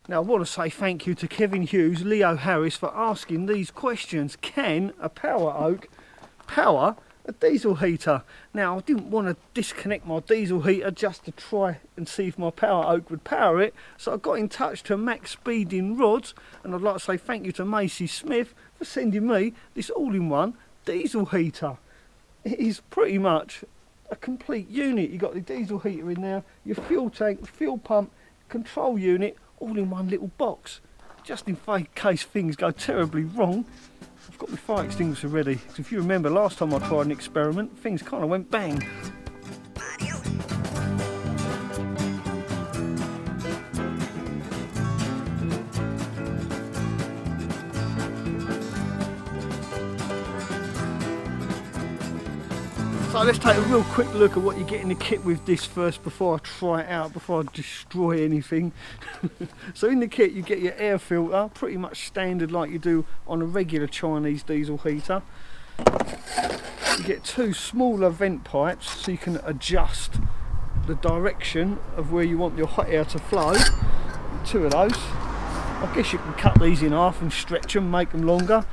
Now I want to say thank you to Kevin Hughes, Leo Harris for asking these questions. Can a Poweroak power a diesel heater? Now I didn't want to disconnect my diesel heater just to try and see if my Poweroak would power it, so I got in touch to maXpeedingroods, and I'd like to say thank you to Macy Smith for sending me this all-in-one diesel heater. It is pretty much a complete unit. You've got the diesel heater in there, your fuel tank, fuel pump, control unit, all in one little box. Just in case things go terribly wrong, I've got my fire extinguisher ready. Because if you remember last time I tried an experiment, things kind of went bang. So let's take a real quick look at what you get in the kit with this first before I try it out, before I destroy anything. So in the kit you get your air filter, pretty much standard like you do on a regular Chinese diesel heater. You get two smaller vent pipes so you can adjust the direction of where you want your hot air to flow. Two of those. I guess you can cut these in half and stretch them, make them longer.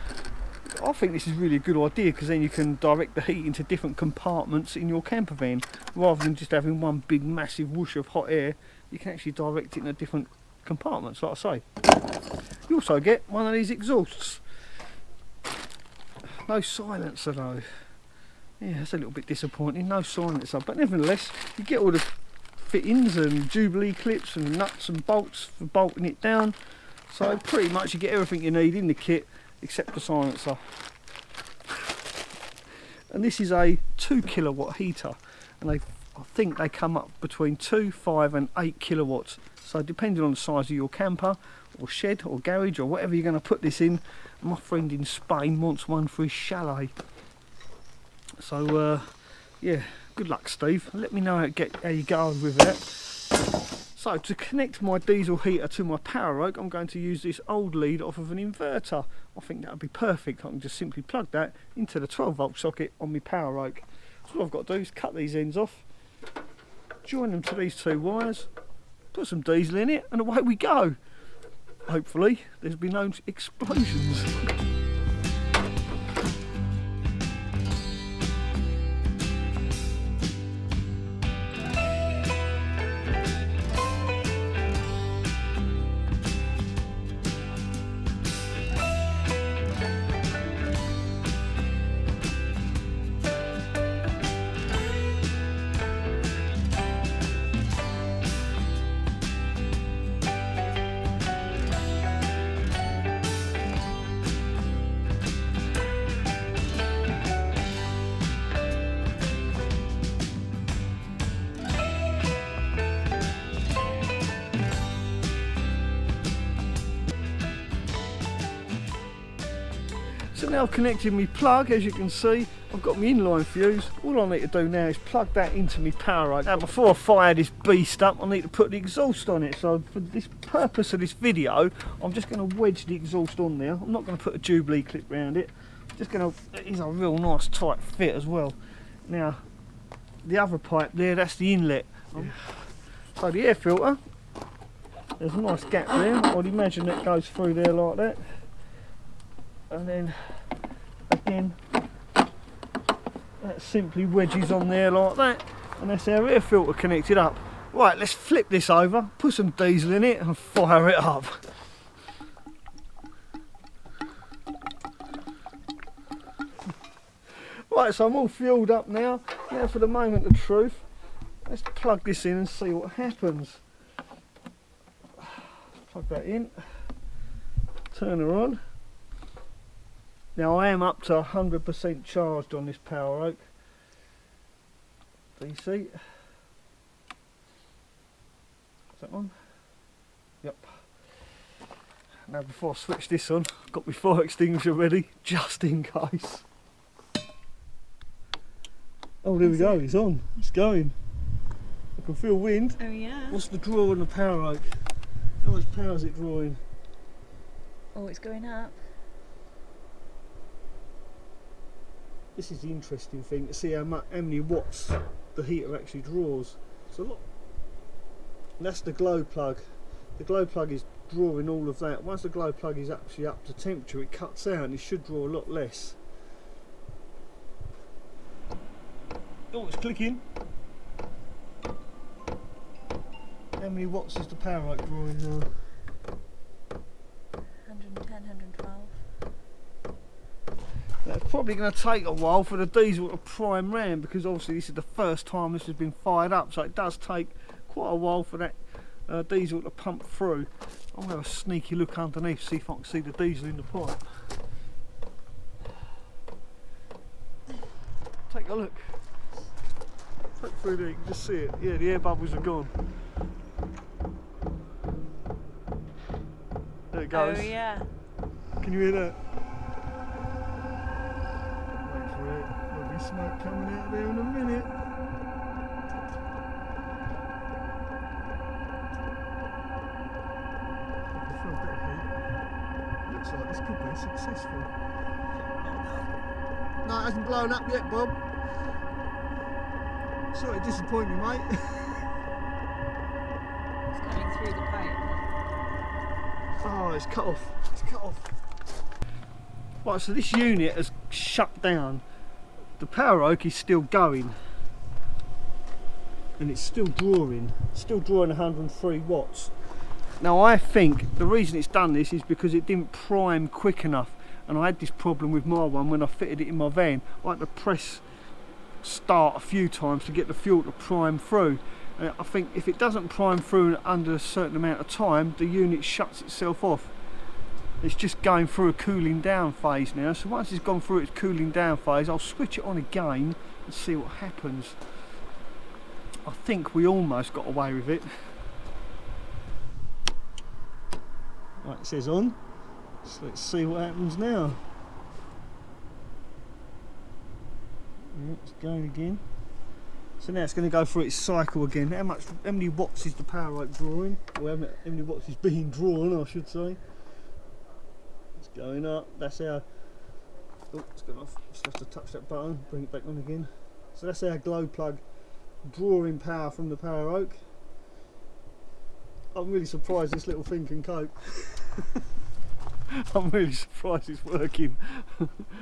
I think this is really a good idea because then you can direct the heat into different compartments in your camper van rather than just having one big massive whoosh of hot air. You can actually direct it into different compartments, like I say. You also get one of these exhausts. No silencer though. Yeah, that's a little bit disappointing, no silencer, but nevertheless you get all the fittings and jubilee clips and nuts and bolts for bolting it down, so pretty much you get everything you need in the kit except the silencer. And this is a 2 kilowatt heater, and I think they come up between 2, 5 and 8 kilowatts, so depending on the size of your camper or shed or garage or whatever you're going to put this in. My friend in Spain wants one for his chalet, so yeah, good luck Steve, let me know how you go with that. So to connect my diesel heater to my Poweroak, I'm going to use this old lead off of an inverter. I think that would be perfect. I can just simply plug that into the 12 volt socket on my Poweroak. So all I've got to do is cut these ends off, join them to these two wires, put some diesel in it, and away we go. Hopefully there's been no explosions. So now I've connected my plug, as you can see, I've got my inline fuse. All I need to do now is plug that into my Poweroak. Now before I fire this beast up, I need to put the exhaust on it. So for this purpose of this video, I'm just going to wedge the exhaust on there. I'm not going to put a jubilee clip around it. Just going to, it is a real nice tight fit as well. Now, the other pipe there, that's the inlet. So the air filter, there's a nice gap there. I'd imagine that goes through there like that. And then again that simply wedges on there like that, and that's our air filter connected up. Right, let's flip this over, put some diesel in it and fire it up. Right, so I'm all fueled up now. Now for the moment of truth, let's plug this in and see what happens. Plug that in, turn her on. Now I am up to 100% charged on this Poweroak. DC. Is that on? Yep. Now before I switch this on, I've got my fire extinguisher ready, just in case. Oh, there we go, it's on, it's going. I can feel wind. Oh yeah. What's the draw on the Poweroak? How much power is it drawing? Oh, it's going up. This is the interesting thing, to see how many watts the heater actually draws. It's a lot. And that's the glow plug. The glow plug is drawing all of that. Once the glow plug is actually up to temperature, it cuts out and it should draw a lot less. Oh, it's clicking. How many watts is the Poweroak drawing now? 110, 112. It's probably going to take a while for the diesel to prime round, because obviously this is the first time this has been fired up, so it does take quite a while for that diesel to pump through. I'm going to have a sneaky look underneath, see if I can see the diesel in the pipe. Take a look. Take through there, you can just see it. Yeah, the air bubbles are gone. There it goes. Oh yeah. Can you hear that? Wait for it. There'll be smoke coming out there in a minute. I can feel a bit of heat. Looks like this could be successful. No, it hasn't blown up yet, Bob. Sorry to disappoint you, mate. It's coming through the pipe. Oh, it's cut off. It's cut off. Right, so this unit has shut down. The Poweroak is still going. And it's still drawing 103 watts. Now I think the reason it's done this is because it didn't prime quick enough. And I had this problem with my one when I fitted it in my van. I had to press start a few times to get the fuel to prime through. I think if it doesn't prime through under a certain amount of time, the unit shuts itself off. It's just going through a cooling down phase now, so once it's gone through its cooling down phase, I'll switch it on again and see what happens. I think we almost got away with it. Right, it says on, so let's see what happens now. Yeah, it's going again. So now it's going to go through its cycle again. How many watts is the Poweroak drawing? Or how many watts is being drawn, I should say. It's going up. That's our... Oh, it's gone off. Just have to touch that button, bring it back on again. So that's our glow plug drawing power from the Poweroak. I'm really surprised this little thing can cope. I'm really surprised it's working.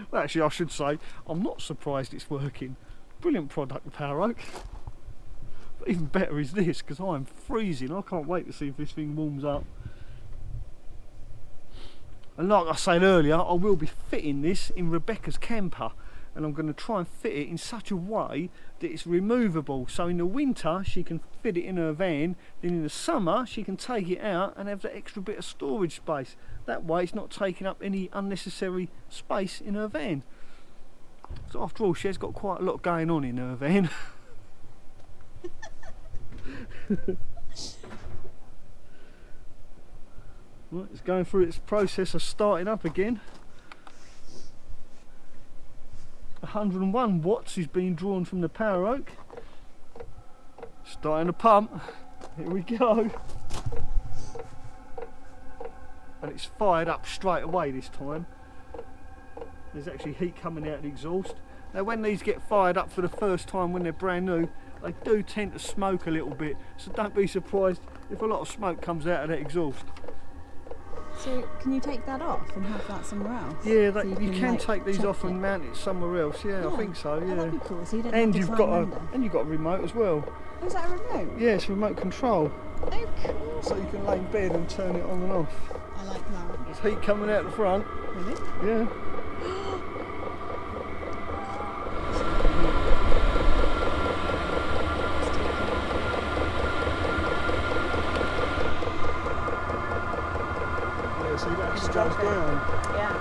Well, actually, I should say, I'm not surprised it's working. Brilliant product, the Poweroak. But even better is this, because I'm freezing. I can't wait to see if this thing warms up. And like I said earlier, I will be fitting this in Rebecca's camper, and I'm going to try and fit it in such a way that it's removable. So in the winter she can fit it in her van, then in the summer she can take it out and have that extra bit of storage space. That way it's not taking up any unnecessary space in her van. So after all, she's got quite a lot going on in her van. Right, it's going through its process of starting up again. 101 watts is being drawn from the Poweroak. Starting to pump. Here we go. And it's fired up straight away this time. There's actually heat coming out of the exhaust. Now when these get fired up for the first time when they're brand new, they do tend to smoke a little bit, so don't be surprised if a lot of smoke comes out of that exhaust. So can you take that off and have that somewhere else? Yeah, so you can like, take these off and mount it somewhere else. Yeah, I think so. Yeah. Oh, that'd be cool. So you don't And have you've to got climb a remote as well. Oh, is that a remote? Yeah, it's remote control. Oh, cool. So you can lay in bed and turn it on and off. I like that. There's heat coming out the front. Really? Yeah. Yeah, so that actually goes down. Yeah.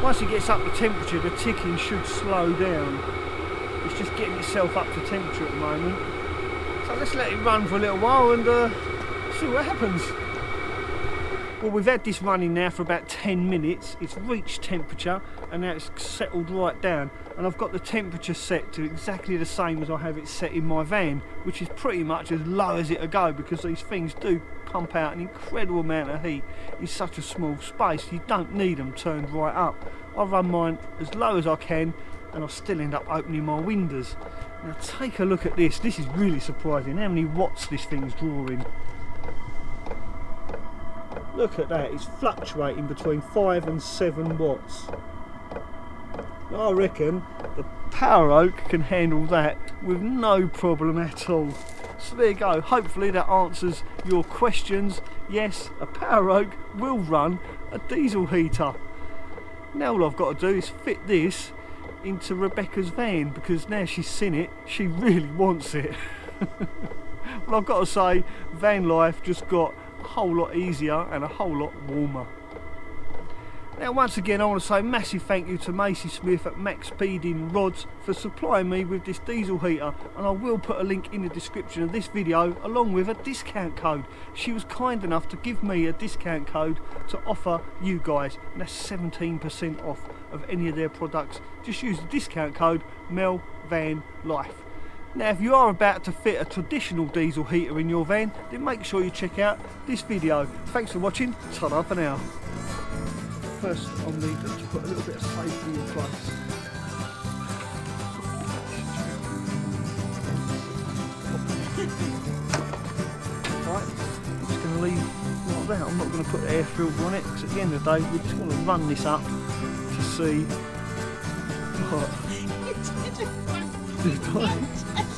Once it gets up to temperature, the ticking should slow down. It's just getting itself up to temperature at the moment. So let's let it run for a little while and see what happens. Well, we've had this running now for about 10 minutes. It's reached temperature and now it's settled right down. And I've got the temperature set to exactly the same as I have it set in my van, which is pretty much as low as it'll go, because these things do pump out an incredible amount of heat in such a small space. You don't need them turned right up. I run mine as low as I can and I still end up opening my windows. Now take a look at this. This is really surprising how many watts this thing's drawing. Look at that, it's fluctuating between 5 and 7 watts. I reckon the Poweroak can handle that with no problem at all. So there you go, hopefully that answers your questions. Yes, a Poweroak will run a diesel heater. Now all I've got to do is fit this into Rebecca's van, because now she's seen it, she really wants it. Well, I've got to say, van life just got a whole lot easier and a whole lot warmer. Now once again I want to say a massive thank you to Macy Smith at maXpeedingroods for supplying me with this diesel heater, and I will put a link in the description of this video along with a discount code. She was kind enough to give me a discount code to offer you guys, and that's 17% off of any of their products. Just use the discount code MELVANLIFE. Now if you are about to fit a traditional diesel heater in your van, then make sure you check out this video. Thanks for watching, ta-da for now. First I'll need to put a little bit of safety in place. Right, I'm just going to leave like that. I'm not going to put the air filter on it, because at the end of the day we just want to run this up to see what. Did I?